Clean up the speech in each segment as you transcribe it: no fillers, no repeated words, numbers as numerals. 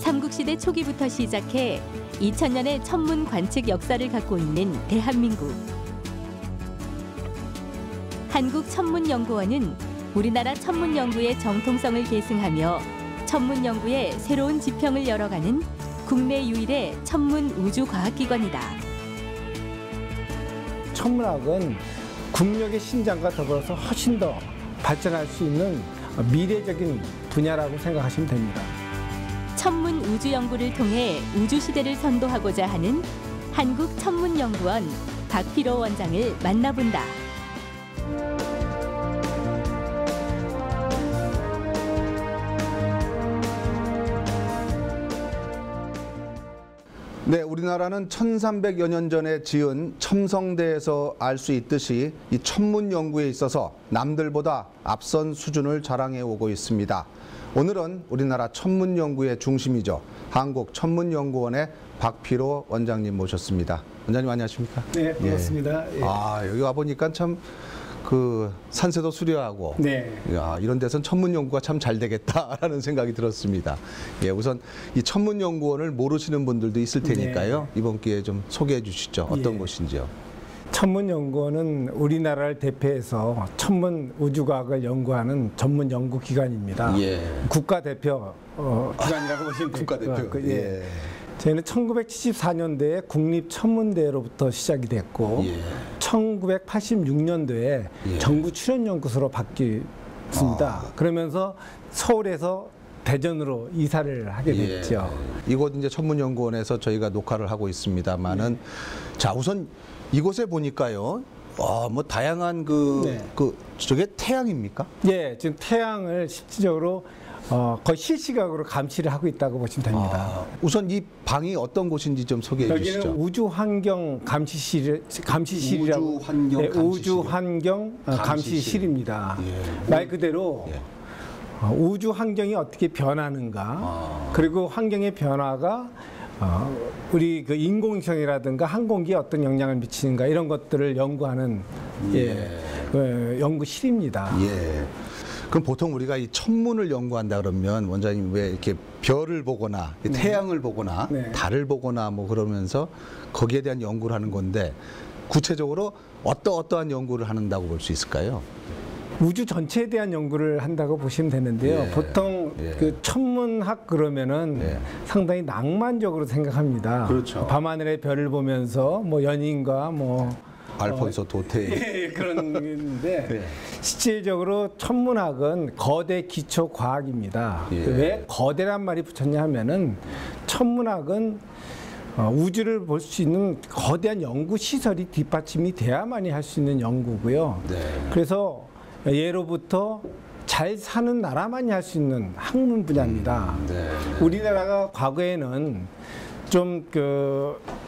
삼국시대 초기부터 시작해 2000년의 천문 관측 역사를 갖고 있는 대한민국. 한국천문연구원은 우리나라 천문연구의 정통성을 계승하며 천문연구의 새로운 지평을 열어가는 국내 유일의 천문우주과학기관이다. 천문학은 국력의 신장과 더불어서 훨씬 더 발전할 수 있는 미래적인 분야라고 생각하시면 됩니다. 천문 우주 연구를 통해 우주 시대를 선도하고자 하는 한국천문연구원 박필호 원장을 만나본다. 네, 우리나라는 1300여 년 전에 지은 첨성대에서 알 수 있듯이 이 천문 연구에 있어서 남들보다 앞선 수준을 자랑해 오고 있습니다. 오늘은 우리나라 천문 연구의 중심이죠. 한국천문연구원의 박필호 원장님 모셨습니다. 원장님 안녕하십니까? 네, 반갑습니다. 예. 아, 여기 와 보니까 참 그 산세도 수려하고 네. 야, 이런 데선 천문 연구가 참 잘 되겠다라는 생각이 들었습니다. 예, 우선 이 천문연구원을 모르시는 분들도 있을 테니까요. 네. 이번 기회에 좀 소개해 주시죠. 어떤 곳인지요? 천문연구원은 우리나라를 대표해서 천문 우주과학을 연구하는 전문 연구기관입니다. 예. 국가 대표 기관이라고 보시면 국가 대표. 예. 저희는 1974년도에 국립천문대로부터 시작이 됐고 예. 1986년도에 예. 정부 출연연구소로 바뀌었습니다. 그러면서 서울에서 대전으로 이사를 하게 됐죠. 예. 이곳 이제 천문연구원에서 저희가 녹화를 하고 있습니다만은 자, 우선 이곳에 보니까요. 뭐 다양한 저게 태양입니까? 예, 지금 태양을 실질적으로 거의 실시각으로 감시를 하고 있다고 보시면 됩니다. 우선 이 방이 어떤 곳인지 좀 소개해 주시죠. 여기는 우주환경 감시실이라고 우주환경 감시실입니다. 예. 말 그대로 예. 우주 환경이 어떻게 변하는가, 그리고 환경의 변화가 우리 그 인공위성이라든가 항공기에 어떤 영향을 미치는가 이런 것들을 연구하는 연구실입니다. 예. 그럼 보통 우리가 이 천문을 연구한다 그러면 원장님 왜 이렇게 별을 보거나 태양을 보거나 달을 보거나 뭐 그러면서 거기에 대한 연구를 하는 건데 구체적으로 어떠한 연구를 한다고 볼 수 있을까요? 우주 전체에 대한 연구를 한다고 보시면 되는데요. 예. 보통 그 천문학 그러면은 상당히 낭만적으로 생각합니다. 그렇죠. 밤하늘의 별을 보면서 뭐 연인과 뭐 알폰소 도테 그런 건데 실질적으로 천문학은 거대 기초 과학입니다. 왜 거대란 말이 붙였냐 하면은 천문학은 우주를 볼 수 있는 거대한 연구 시설이 뒷받침이 돼야만이 할 수 있는 연구고요. 그래서 예로부터 잘 사는 나라만이 할 수 있는 학문 분야입니다. 우리나라가 과거에는 좀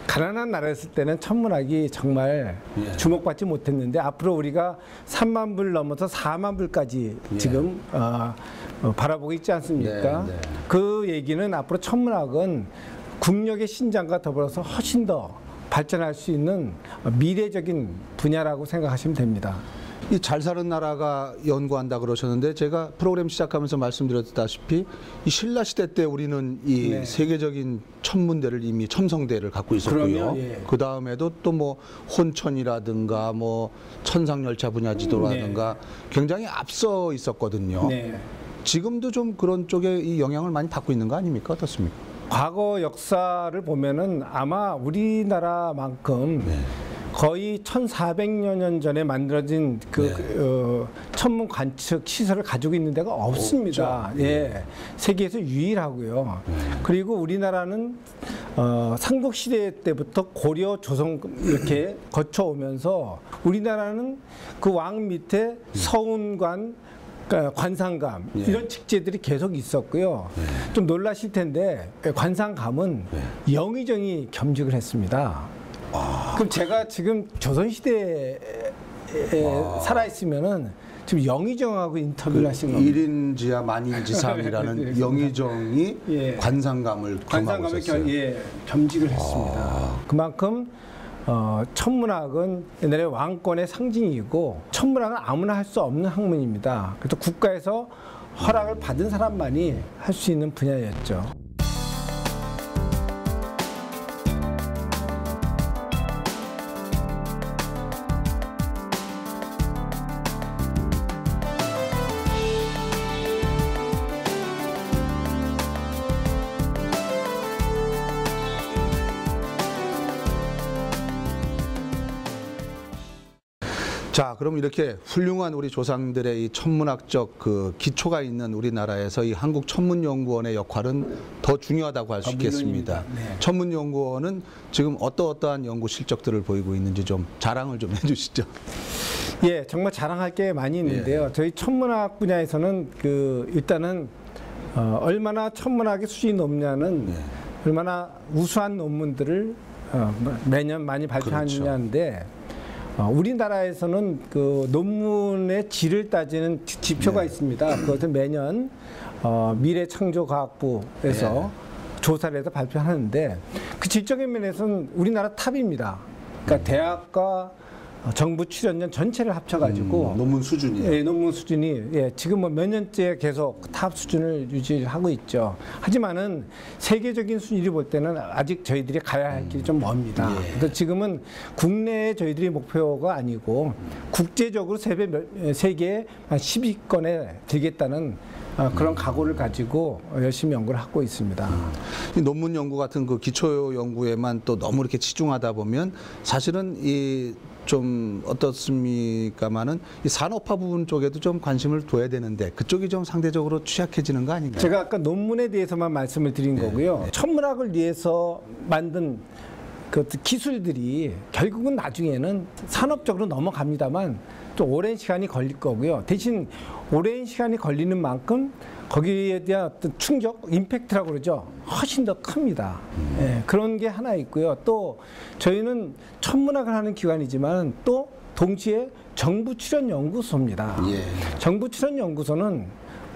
가난한 나라였을 때는 천문학이 정말 주목받지 못했는데 앞으로 우리가 3만 불 넘어서 4만 불까지 지금 바라보고 있지 않습니까? 그 얘기는 앞으로 천문학은 국력의 신장과 더불어서 훨씬 더 발전할 수 있는 미래적인 분야라고 생각하시면 됩니다. 이 잘 사는 나라가 연구한다 그러셨는데 제가 프로그램 시작하면서 말씀드렸다시피 이 신라 시대 때 우리는 이 세계적인 천문대를 이미 첨성대를 갖고 있었고요. 그 다음에도 또 뭐 혼천이라든가 뭐 천상열차 분야 지도라든가 굉장히 앞서 있었거든요. 지금도 좀 그런 쪽에 이 영향을 많이 받고 있는 거 아닙니까? 어떻습니까? 과거 역사를 보면은 아마 우리나라만큼 거의 1400여 년 전에 만들어진 천문 관측 시설을 가지고 있는 데가 없습니다. 세계에서 유일하고요. 그리고 우리나라는 삼국시대 때부터 고려, 조선 이렇게 거쳐오면서 우리나라는 그 왕 밑에 서운관, 관상감 이런 직제들이 계속 있었고요. 좀 놀라실 텐데 관상감은 영의정이 겸직을 했습니다. 그럼 제가 지금 조선시대에 살아있으면은 지금 영의정하고 인터뷰를 하신 겁니다. 1인지하 만인지상이라는 영의정이 관상감을 겸직을 했습니다. 그만큼 천문학은 옛날에 왕권의 상징이고 천문학은 아무나 할 수 없는 학문입니다. 그래서 국가에서 허락을 받은 사람만이 할 수 있는 분야였죠. 자, 그럼 이렇게 훌륭한 우리 조상들의 이 천문학적 그 기초가 있는 우리나라에서 이 한국천문연구원의 역할은 더 중요하다고 할 수 있겠습니다. 네. 천문연구원은 지금 어떠한 연구 실적들을 보이고 있는지 좀 자랑을 좀 해주시죠. 예, 정말 자랑할 게 많이 있는데요. 저희 천문학 분야에서는 일단은 얼마나 천문학의 수준이 높냐는 얼마나 우수한 논문들을 매년 많이 발표하느냐인데 우리나라에서는 그 논문의 질을 따지는 지표가 있습니다. 그것은 매년 미래창조과학부에서 조사를 해서 발표하는데 그 질적인 면에서는 우리나라 탑입니다. 그러니까 대학과 정부 출연연 전체를 합쳐가지고 논문 수준이요. 예, 논문 수준이 지금 뭐 몇 년째 계속 탑 수준을 유지하고 있죠. 하지만은 세계적인 순위를 볼 때는 아직 저희들이 가야 할 길이 좀 멉니다. 그래서 지금은 국내에 저희들이 목표가 아니고 국제적으로 세계 한 10위권에 들겠다는 그런 각오를 가지고 열심히 연구를 하고 있습니다. 이 논문 연구 같은 그 기초 연구에만 또 너무 이렇게 치중하다 보면 사실은 이 좀 어떻습니까마는 이 산업화 부분 쪽에도 좀 관심을 둬야 되는데 그쪽이 좀 상대적으로 취약해지는 거 아닌가요? 제가 아까 논문에 대해서만 말씀을 드린 거고요. 천문학을 위해서 만든 그 기술들이 결국은 나중에는 산업적으로 넘어갑니다만 또 오랜 시간이 걸릴 거고요. 대신 오랜 시간이 걸리는 만큼 거기에 대한 어떤 충격, 임팩트라고 그러죠. 훨씬 더 큽니다. 예, 그런 게 하나 있고요. 또 저희는 천문학을 하는 기관이지만 또 동시에 정부 출연 연구소입니다. 정부 출연 연구소는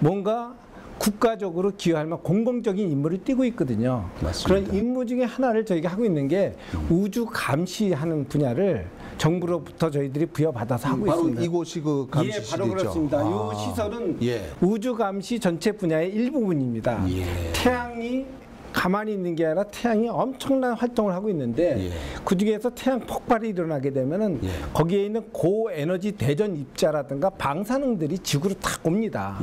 뭔가 국가적으로 기여할 만한 공공적인 임무를 띠고 있거든요. 맞습니다. 그런 임무 중에 하나를 저희가 하고 있는 게 우주 감시하는 분야를 정부로부터 저희들이 부여받아서 하고 바로 있습니다. 이곳이 그 감시실이죠. 바로 그렇습니다. 이 시설은 우주 감시 전체 분야의 일부분입니다. 태양이 가만히 있는 게 아니라 태양이 엄청난 활동을 하고 있는데 그 중에서 태양 폭발이 일어나게 되면은 거기에 있는 고에너지 대전 입자라든가 방사능들이 지구로 탁 옵니다.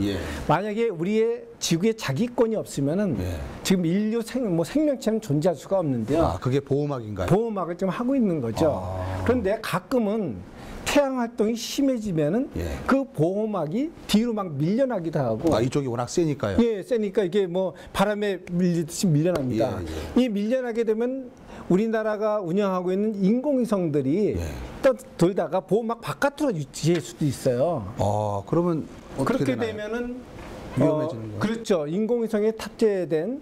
만약에 우리의 지구에 자기권이 없으면은 지금 인류 생명체는 존재할 수가 없는데요. 아, 그게 보호막인가요? 보호막을 좀 하고 있는 거죠. 그런데 가끔은 태양 활동이 심해지면은 그 보호막이 뒤로 막 밀려나기도 하고. 이쪽이 워낙 세니까요. 예, 세니까 이게 뭐 바람에 밀리듯이 밀려납니다. 이 밀려나게 되면 우리나라가 운영하고 있는 인공위성들이 또 돌다가 보호막 바깥으로 유치할 수도 있어요. 그러면 어떻게 그렇게 되나요? 되면은 위험해지는 거예요? 그렇죠. 인공위성에 탑재된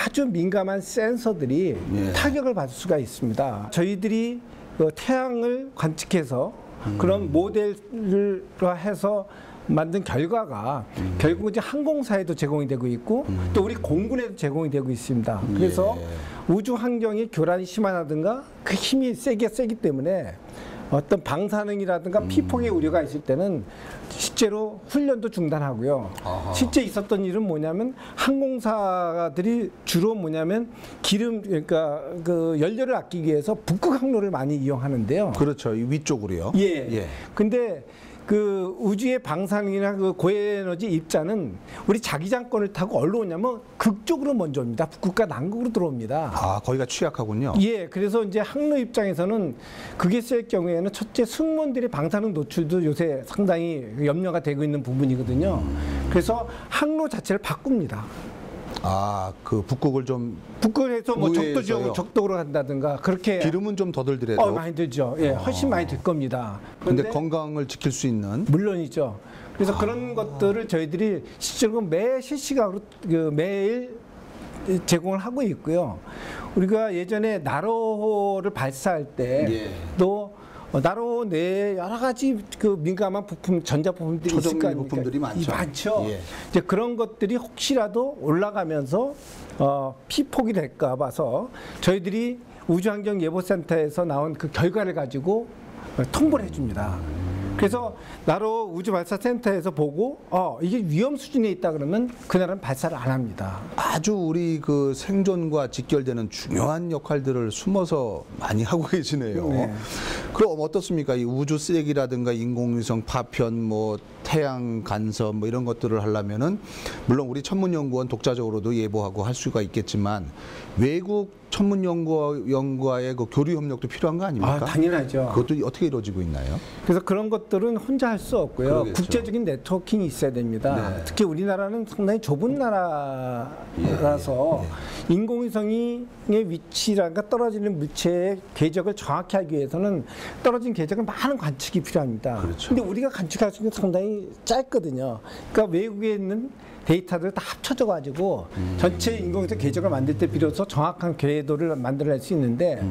아주 민감한 센서들이 타격을 받을 수가 있습니다. 저희들이 그 태양을 관측해서 그런 모델을 해서 만든 결과가 결국 이제 항공사에도 제공이 되고 있고 또 우리 공군에도 제공이 되고 있습니다. 그래서 우주 환경이 교란이 심하다든가 그 힘이 세기 때문에 어떤 방사능이라든가 피폭의 우려가 있을 때는 실제로 훈련도 중단하고요. 실제 있었던 일은 뭐냐면 항공사들이 주로 뭐냐면 그러니까 그 연료를 아끼기 위해서 북극 항로를 많이 이용하는데요. 그렇죠. 이 위쪽으로요. 근데 그 우주의 방사능이나 그 고에너지 입자는 우리 자기장권을 타고 어디로 오냐면 극쪽으로 먼저 옵니다. 북극과 남극으로 들어옵니다. 거기가 취약하군요. 그래서 이제 항로 입장에서는 그게 쓸 경우에는 첫째 승무원들의 방사능 노출도 요새 상당히 염려가 되고 있는 부분이거든요. 그래서 항로 자체를 바꿉니다. 그 북극을 좀 북극에서 뭐 적도로 간다든가 그렇게 기름은 좀 더 들더라도 많이 들죠. 훨씬 많이 들 겁니다. 그런데 건강을 지킬 수 있는 물론이죠. 그래서 그런 것들을 저희들이 실제로 매 실시간으로 매일 제공을 하고 있고요. 우리가 예전에 나로호를 발사할 때도 나로 내에 여러 가지 그 민감한 부품, 전자부품들이 있을 거 아닙니까? 부품들이 많죠. 이제 그런 것들이 혹시라도 올라가면서 피폭이 될까 봐서 저희들이 우주환경예보센터에서 나온 그 결과를 가지고 통보를 해줍니다. 그래서 나로 우주발사센터에서 보고 이게 위험 수준에 있다 그러면 그날은 발사를 안 합니다. 아주 우리 그 생존과 직결되는 중요한 역할들을 숨어서 많이 하고 계시네요. 그럼 어떻습니까? 이 우주 쓰레기라든가 인공위성 파편, 뭐 태양 간섭 뭐 이런 것들을 하려면은 물론 우리 천문연구원 독자적으로도 예보하고 할 수가 있겠지만 외국 천문연구와의 그 교류 협력도 필요한 거 아닙니까? 당연하죠. 그것도 어떻게 이루어지고 있나요? 그래서 그런 것들은 혼자 할 수 없고요. 그러겠죠. 국제적인 네트워킹이 있어야 됩니다. 네. 특히 우리나라는 상당히 좁은 나라라서 인공위성의 위치라든가 떨어지는 물체의 궤적을 정확히 알기 위해서는 떨어진 궤적은 많은 관측이 필요합니다. 그렇죠. 근데 우리가 관측할 수 있는 게 상당히 짧거든요. 그러니까 외국에 있는 데이터를 다 합쳐져 가지고 전체 인공위성 궤적을 만들 때 비로소 정확한 궤도를 만들어낼 수 있는데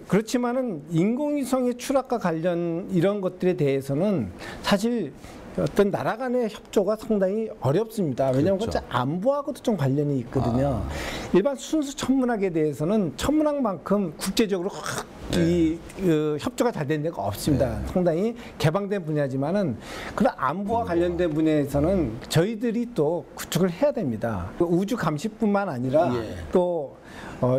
그렇지만은 인공위성의 추락과 관련 이런 것들에 대해서는 사실 어떤 나라 간의 협조가 상당히 어렵습니다. 왜냐하면 그렇죠. 안보하고도 좀 관련이 있거든요. 일반 순수 천문학에 대해서는 천문학만큼 국제적으로 협조가 잘 되는 데가 없습니다. 상당히 개방된 분야지만은 그런 안보와 관련된 분야에서는 저희들이 또 구축을 해야 됩니다. 우주 감시뿐만 아니라 또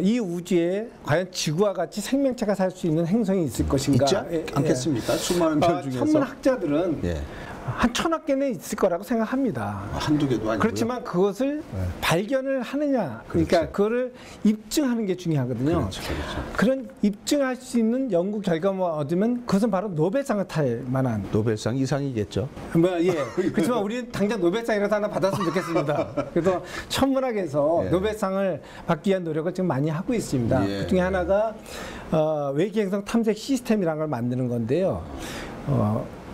이 우주에 과연 지구와 같이 생명체가 살 수 있는 행성이 있을 것인가? 있지 않겠습니까? 수많은 별 중에서 천문학자들은 한 1000억 개는 있을 거라고 생각합니다. 한두 개도 아니고요. 그렇지만 그것을 발견을 하느냐, 그러니까 그거를 입증하는 게 중요하거든요. 그렇죠. 그런 입증할 수 있는 연구 결과만 얻으면 그것은 바로 노벨상을 탈 만한. 노벨상 이상이겠죠. 그렇지만 우리는 당장 노벨상이라도 하나 받았으면 좋겠습니다. 그래서 천문학에서 노벨상을 받기 위한 노력을 지금 많이 하고 있습니다. 그 중에 하나가 외계행성 탐색 시스템이라는 걸 만드는 건데요.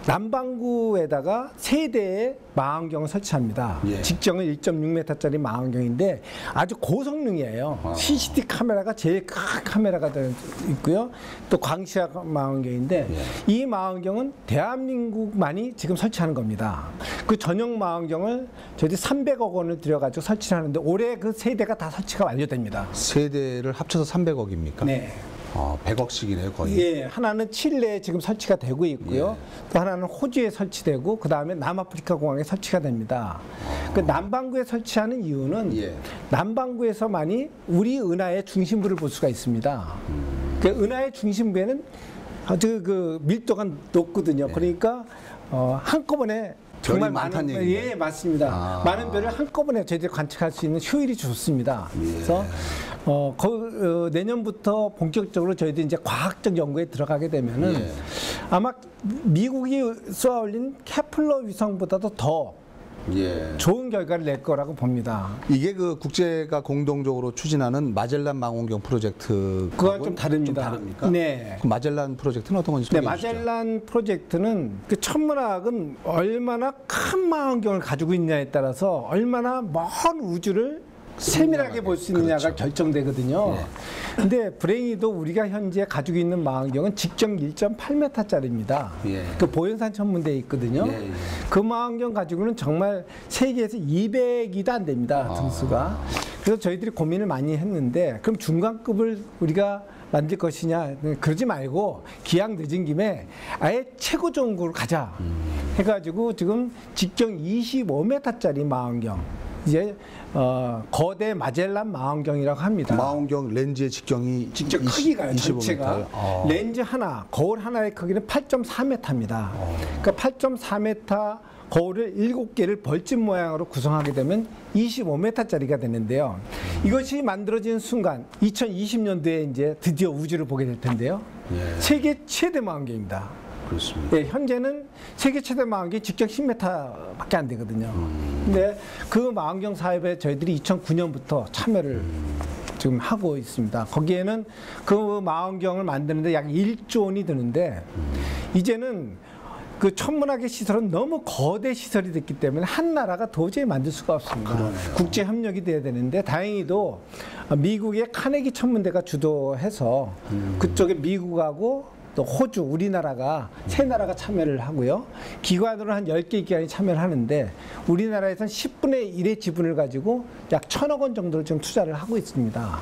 남반구에다가 3대의 망원경을 설치합니다. 직경은 1.6m짜리 망원경인데 아주 고성능이에요. CCD 카메라가 제일 큰 카메라가 있고요. 또 광시약 망원경인데 이 망원경은 대한민국만이 지금 설치하는 겁니다. 그 전용 망원경을 저희들이 300억 원을 들여가지고 설치를 하는데 올해 그 3대가 다 설치가 완료됩니다. 3대를 합쳐서 300억입니까? 네. 100억씩이네요, 거의. 하나는 칠레에 지금 설치가 되고 있고요. 또 하나는 호주에 설치되고 그 다음에 남아프리카 공항에 설치가 됩니다. 그 남반구에 설치하는 이유는 남반구에서만이 우리 은하의 중심부를 볼 수가 있습니다. 그 은하의 중심부에는 아주 그 밀도가 높거든요. 그러니까 한꺼번에 정말 많은 얘기네요. 맞습니다. 많은 별을 한꺼번에 저희들이 관측할 수 있는 효율이 좋습니다. 그래서 내년부터 본격적으로 저희들이 이제 과학적 연구에 들어가게 되면은 아마 미국이 쏘아올린 케플러 위성보다도 더 좋은 결과를 낼 거라고 봅니다. 이게 그 국제가 공동적으로 추진하는 마젤란 망원경 프로젝트 그건 좀 다릅니다. 다릅니까? 네. 그 마젤란 프로젝트는 어떤 건지 소개해 주시죠. 마젤란 프로젝트는 그 천문학은 얼마나 큰 망원경을 가지고 있냐에 따라서 얼마나 먼 우주를 세밀하게 볼 수 있느냐가 결정되거든요. 근데 불행히도 우리가 현재 가지고 있는 망원경은 직경 1.8m짜리입니다. 그 보현산 천문대에 있거든요. 그 망원경 가지고는 정말 세계에서 200이도 안 됩니다. 등수가. 그래서 저희들이 고민을 많이 했는데 그럼 중간급을 우리가 만들 것이냐, 그러지 말고 기왕 늦은 김에 아예 최고 좋은 걸로 가자 해가지고 지금 직경 25m짜리 망원경, 이제 거대 마젤란 망원경이라고 합니다. 망원경 렌즈의 직경이 직접 크기가요. 전체가 렌즈 하나, 거울 하나의 크기는 8.4m입니다. 그러니까 8.4m 거울을 7개를 벌집 모양으로 구성하게 되면 25m짜리가 되는데요. 이것이 만들어진 순간 2020년도에 이제 드디어 우주를 보게 될 텐데요. 세계 최대 망원경입니다. 그렇습니다. 현재는 세계 최대 망원경이 직경 10m밖에 안 되거든요. 근데 그 망원경 사업에 저희들이 2009년부터 참여를 지금 하고 있습니다. 거기에는 그 망원경을 만드는데 약 1조 원이 드는데 이제는 그 천문학의 시설은 너무 거대 시설이 됐기 때문에 한 나라가 도저히 만들 수가 없습니다. 국제 협력이 돼야 되는데 다행히도 미국의 카네기 천문대가 주도해서 그쪽에 미국하고 또 호주, 우리나라가 세 나라가 참여를 하고요. 기관으로 한 10개 기관이 참여를 하는데 우리나라에서는 10분의 1의 지분을 가지고 약 1000억 원 정도를 지금 투자를 하고 있습니다.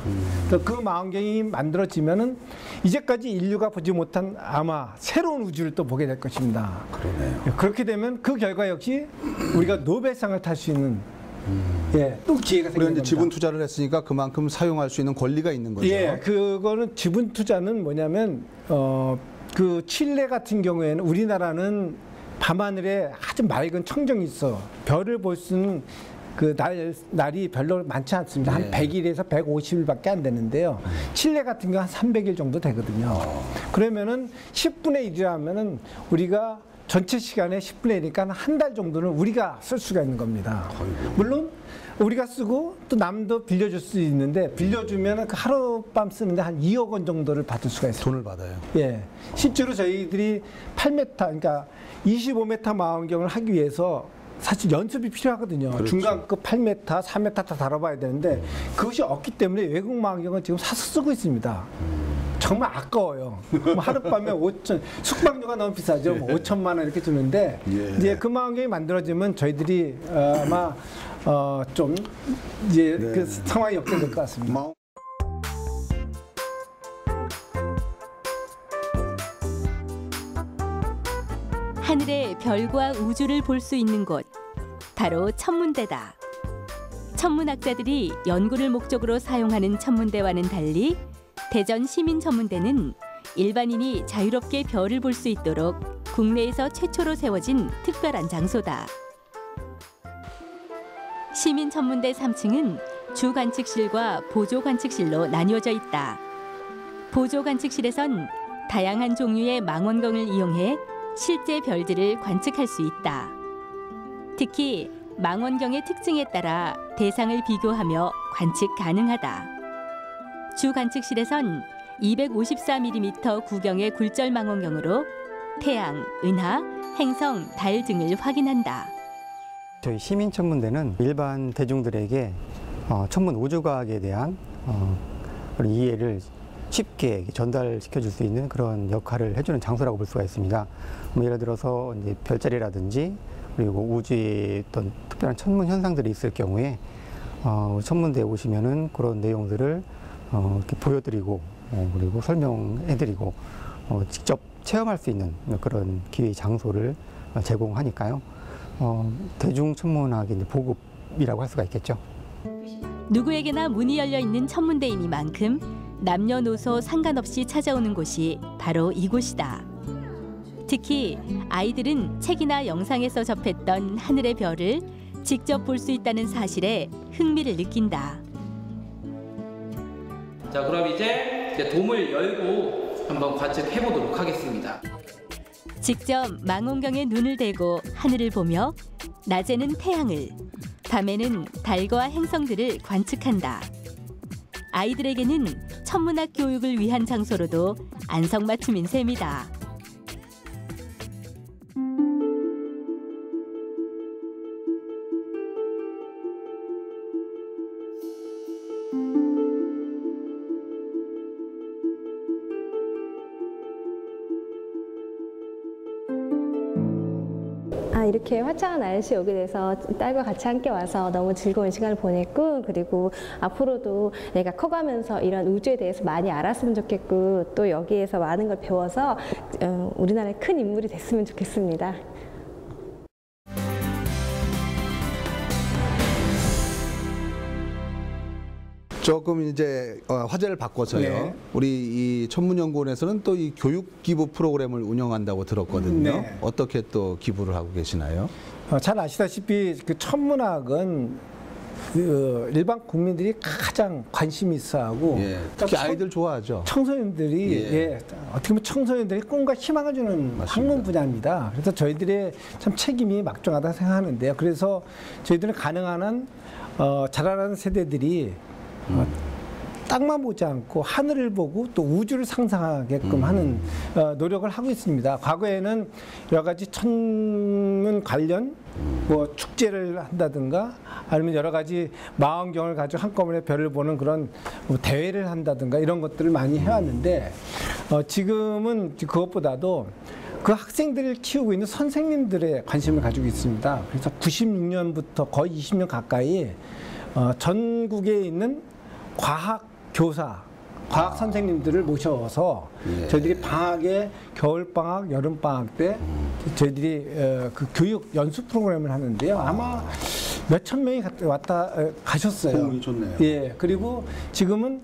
그 망원경이 만들어지면은 이제까지 인류가 보지 못한 아마 새로운 우주를 또 보게 될 것입니다. 그러네요. 그렇게 되면 그 결과 역시 우리가 노벨상을 탈 수 있는 또 기회가 생기는 겁니다. 지분 투자를 했으니까 그만큼 사용할 수 있는 권리가 있는 거죠. 그거는 지분 투자는 뭐냐면 그 칠레 같은 경우에는 우리나라는 밤하늘에 아주 맑은 청정이 있어. 별을 볼 수는 그 날이 별로 많지 않습니다. 한 100일에서 150일밖에 안 되는데요. 칠레 같은 경우 한 300일 정도 되거든요. 그러면은 10분의 1이라면은 우리가 전체 시간의 10분의 1이니까 한 달 정도는 우리가 쓸 수가 있는 겁니다. 물론 우리가 쓰고 또 남도 빌려줄 수 있는데 빌려주면 그 하룻밤 쓰는데 한 2억 원 정도를 받을 수가 있어요. 돈을 받아요. 예, 실제로 저희들이 8m, 그러니까 25m 망원경을 하기 위해서 사실 연습이 필요하거든요. 그렇죠. 중간급 8m, 4m 다 다뤄봐야 되는데 그것이 없기 때문에 외국 망원경을 지금 사서 쓰고 있습니다. 정말 아까워요. 뭐 하룻밤에 5천, 숙박료가 너무 비싸죠. 뭐 5천만 원 이렇게 주는데 이제 그 망원경이 만들어지면 저희들이 아마 좀 이제 그 상황이 역전될 것 같습니다. 하늘의 별과 우주를 볼 수 있는 곳, 바로 천문대다. 천문학자들이 연구를 목적으로 사용하는 천문대와는 달리 대전 시민천문대는 일반인이 자유롭게 별을 볼 수 있도록 국내에서 최초로 세워진 특별한 장소다. 시민천문대 3층은 주관측실과 보조관측실로 나뉘어져 있다. 보조관측실에선 다양한 종류의 망원경을 이용해 실제 별들을 관측할 수 있다. 특히 망원경의 특징에 따라 대상을 비교하며 관측 가능하다. 주 관측실에선 254mm 구경의 굴절 망원경으로 태양, 은하, 행성, 달 등을 확인한다. 저희 시민천문대는 일반 대중들에게 천문 우주과학에 대한 그런 이해를 쉽게 전달시켜 줄 수 있는 그런 역할을 해주는 장소라고 볼 수가 있습니다. 예를 들어서 이제 별자리라든지 그리고 우주의 어떤 특별한 천문 현상들이 있을 경우에 천문대에 오시면은 그런 내용들을 이렇게 보여드리고 그리고 설명해드리고 직접 체험할 수 있는 그런 기회 장소를 제공하니까요. 대중천문학의 보급이라고 할 수가 있겠죠. 누구에게나 문이 열려 있는 천문대이니만큼 남녀노소 상관없이 찾아오는 곳이 바로 이곳이다. 특히 아이들은 책이나 영상에서 접했던 하늘의 별을 직접 볼 수 있다는 사실에 흥미를 느낀다. 자, 그럼 이제 돔을 열고 한번 관측해 보도록 하겠습니다. 직접 망원경에 눈을 대고 하늘을 보며 낮에는 태양을, 밤에는 달과 행성들을 관측한다. 아이들에게는 천문학 교육을 위한 장소로도 안성맞춤인 셈이다. 이렇게 화창한 날씨에 오게 돼서 딸과 같이 함께 와서 너무 즐거운 시간을 보냈고, 그리고 앞으로도 내가 커가면서 이런 우주에 대해서 많이 알았으면 좋겠고, 또 여기에서 많은 걸 배워서 우리나라의 큰 인물이 됐으면 좋겠습니다. 조금 이제 화제를 바꿔서요. 네. 우리 이 천문연구원에서는 또 이 교육 기부 프로그램을 운영한다고 들었거든요. 네. 어떻게 또 기부를 하고 계시나요? 잘 아시다시피 그 천문학은 그 일반 국민들이 가장 관심이 있어하고 특히 아이들 좋아하죠. 청소년들이 어떻게 보면 청소년들이 꿈과 희망을 주는 학문 분야입니다. 그래서 저희들의 참 책임이 막중하다고 생각하는데요. 그래서 저희들은 가능한 한 자라나는 세대들이 땅만 보지 않고 하늘을 보고 또 우주를 상상하게끔 하는 노력을 하고 있습니다. 과거에는 여러 가지 천문 관련 뭐 축제를 한다든가 아니면 여러 가지 망원경을 가지고 한꺼번에 별을 보는 그런 뭐 대회를 한다든가 이런 것들을 많이 해왔는데 지금은 그것보다도 그 학생들을 키우고 있는 선생님들의 관심을 가지고 있습니다. 그래서 96년부터 거의 20년 가까이 전국에 있는 과학 교사, 과학 선생님들을 모셔서 저희들이 방학에 겨울 방학, 여름 방학 때 저희들이 그 교육 연수 프로그램을 하는데요. 아마 몇천 명이 왔다 가셨어요. 호응이 좋네요. 예, 그리고 지금은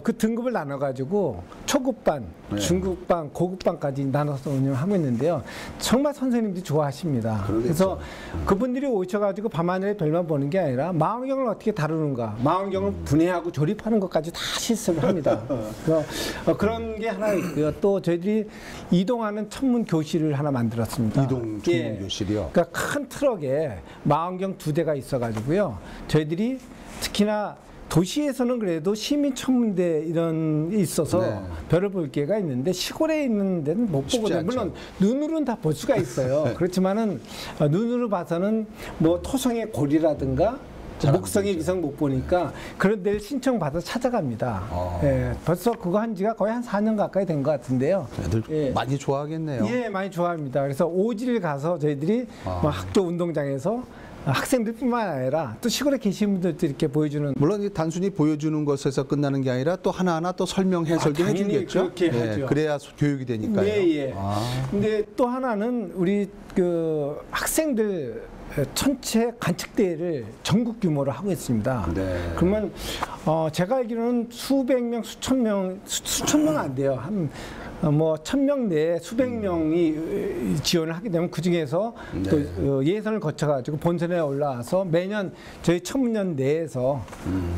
그 등급을 나눠가지고 초급반, 네. 중급반, 고급반까지 나눠서 운영하고 있는데요. 정말 선생님들이 좋아하십니다. 그러겠죠. 그래서 그분들이 오셔가지고 밤하늘의 별만 보는 게 아니라 망원경을 어떻게 다루는가, 망원경을 분해하고 조립하는 것까지 다 실습을 합니다. 그래서 그런 게 하나 있고요. 또 저희들이 이동하는 천문 교실을 하나 만들었습니다. 이동 천문 교실이요? 그러니까 큰 트럭에 망원경 2대가 있어가지고요. 저희들이 특히나 도시에서는 그래도 시민 천문대 이런 게 있어서 네. 별을 볼 기회가 있는데 시골에 있는 데는 못 쉽지 보거든요. 않죠. 물론 눈으로는 다 볼 수가 있어요. 그렇지만은 눈으로 봐서는 뭐 토성의 골이라든가 목성의 위성 못 보니까 그런 데를 신청받아서 찾아갑니다. 예, 벌써 그거 한 지가 거의 한 4년 가까이 된 것 같은데요. 애들 예. 많이 좋아하겠네요. 예, 많이 좋아합니다. 그래서 오지를 가서 저희들이 뭐 학교 운동장에서 학생들뿐만 아니라 또 시골에 계신 분들도 이렇게 보여주는. 물론 이 단순히 보여주는 것에서 끝나는 게 아니라 또 하나하나 또 설명 해설도 당연히 해주겠죠. 그렇게 하죠. 그래야 교육이 되니까요. 예, 예. 근데 또 하나는 우리 그 학생들 전체 관측대회를 전국 규모로 하고 있습니다. 네. 그러면 제가 알기로는 수백 명, 수천 명 안 돼요. 한 뭐 1,000명 내에 수백 명이 지원을 하게 되면 그 중에서 또 예선을 거쳐가지고 본선에 올라와서 매년 저희 천문년 내에서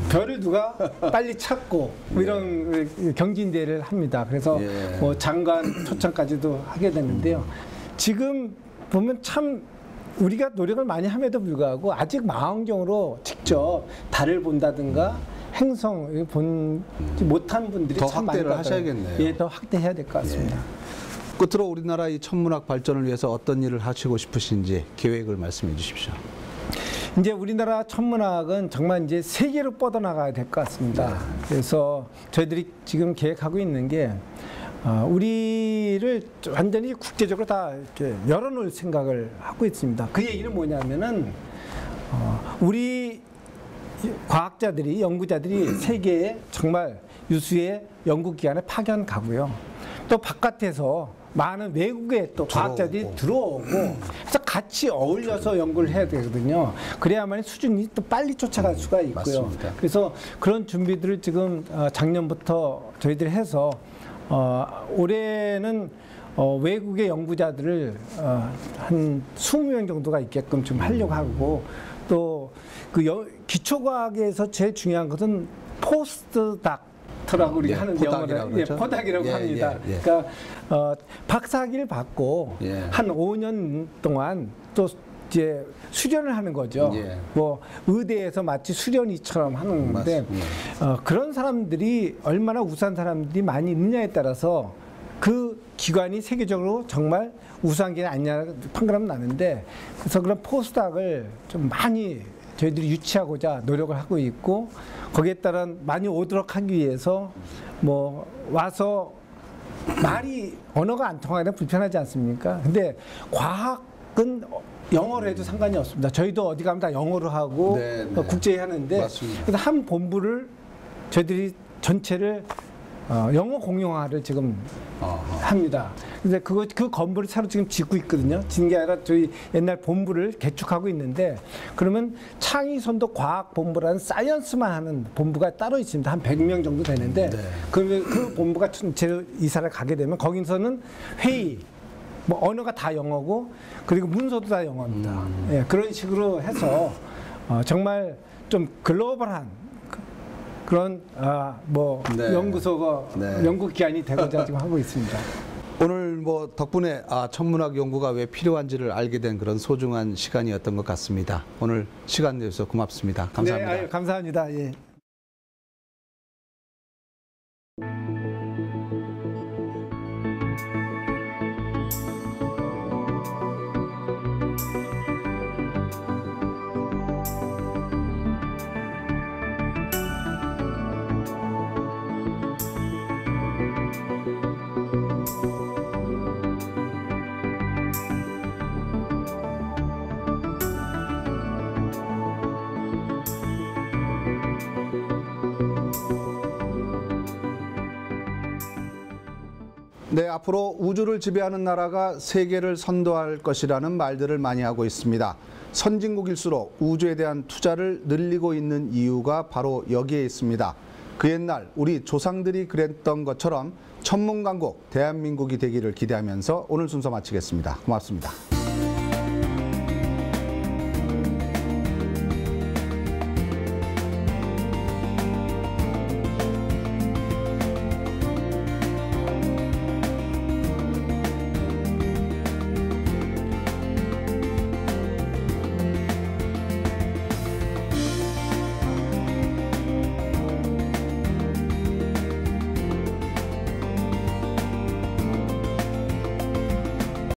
별을 누가 빨리 찾고 뭐 이런 경진대회를 합니다. 그래서 뭐 장관 초청까지도 하게 되는데요. 지금 보면 참 우리가 노력을 많이 함에도 불구하고 아직 망원경으로 직접 달을 본다든가 행성 보지 못한 분들이 더 참 많이 확대를 많아요. 하셔야겠네요. 예, 더 확대해야 될 것 같습니다. 끝으로 우리나라 이 천문학 발전을 위해서 어떤 일을 하시고 싶으신지 계획을 말씀해 주십시오. 이제 우리나라 천문학은 정말 이제 세계로 뻗어나가야 될 것 같습니다. 그래서 저희들이 지금 계획하고 있는 게 우리를 완전히 국제적으로 다 이렇게 열어놓을 생각을 하고 있습니다. 그 얘기는 뭐냐면은 우리 과학자들이 연구자들이 세계에 정말 유수의 연구기관에 파견 가고요. 또 바깥에서 많은 외국의 또 과학자들이 들어오고 그래서 같이 어울려서 연구를 해야 되거든요. 그래야만 수준이 또 빨리 쫓아갈 수가 있고요. 맞습니다. 그래서 그런 준비들을 지금 작년부터 저희들이 해서 올해는 외국의 연구자들을 한 20명 정도가 있게끔 좀 하려고 하고 또 그 기초과학에서 제일 중요한 것은 포스트닥터라고 우리가 하는 영어로 포닥이라고 합니다. 그러니까 박사학위를 받고 한 5년 동안 또 이제 수련을 하는 거죠. 뭐 의대에서 마치 수련이처럼 하는 건데 그런 사람들이 얼마나 우수한 사람들이 많이 있느냐에 따라서 그 기관이 세계적으로 정말 우수한 게 아니냐 판가름 나는데 그래서 그런 포스닥을 좀 많이 저희들이 유치하고자 노력을 하고 있고 거기에 따른 많이 오도록 하기 위해서 뭐 와서 말이 언어가 안 통하면 불편하지 않습니까? 근데 과학은 영어로 해도 상관이 없습니다. 저희도 어디 가면 다 영어로 하고 국제회 하는데 그래서 한 본부를 저희들이 전체를 영어 공용화를 지금 합니다. 근데 그 건물을 새로 지금 짓고 있거든요. 짓는 게 아니라 저희 옛날 본부를 개축하고 있는데 그러면 창의선도 과학본부라는 사이언스만 하는 본부가 따로 있습니다. 한 100명 정도 되는데 그 본부가 전체로 이사를 가게 되면 거기서는 회의, 뭐 언어가 다 영어고 그리고 문서도 다 영어입니다. 예, 그런 식으로 해서 정말 좀 글로벌한 그런 연구소가 연구기관이 되고자 지금 하고 있습니다. 오늘 뭐 덕분에 천문학 연구가 왜 필요한지를 알게 된 그런 소중한 시간이었던 것 같습니다. 오늘 시간 내주셔서 고맙습니다. 감사합니다. 네, 감사합니다. 예. 네, 앞으로 우주를 지배하는 나라가 세계를 선도할 것이라는 말들을 많이 하고 있습니다. 선진국일수록 우주에 대한 투자를 늘리고 있는 이유가 바로 여기에 있습니다. 그 옛날 우리 조상들이 그랬던 것처럼 천문강국 대한민국이 되기를 기대하면서 오늘 순서 마치겠습니다. 고맙습니다.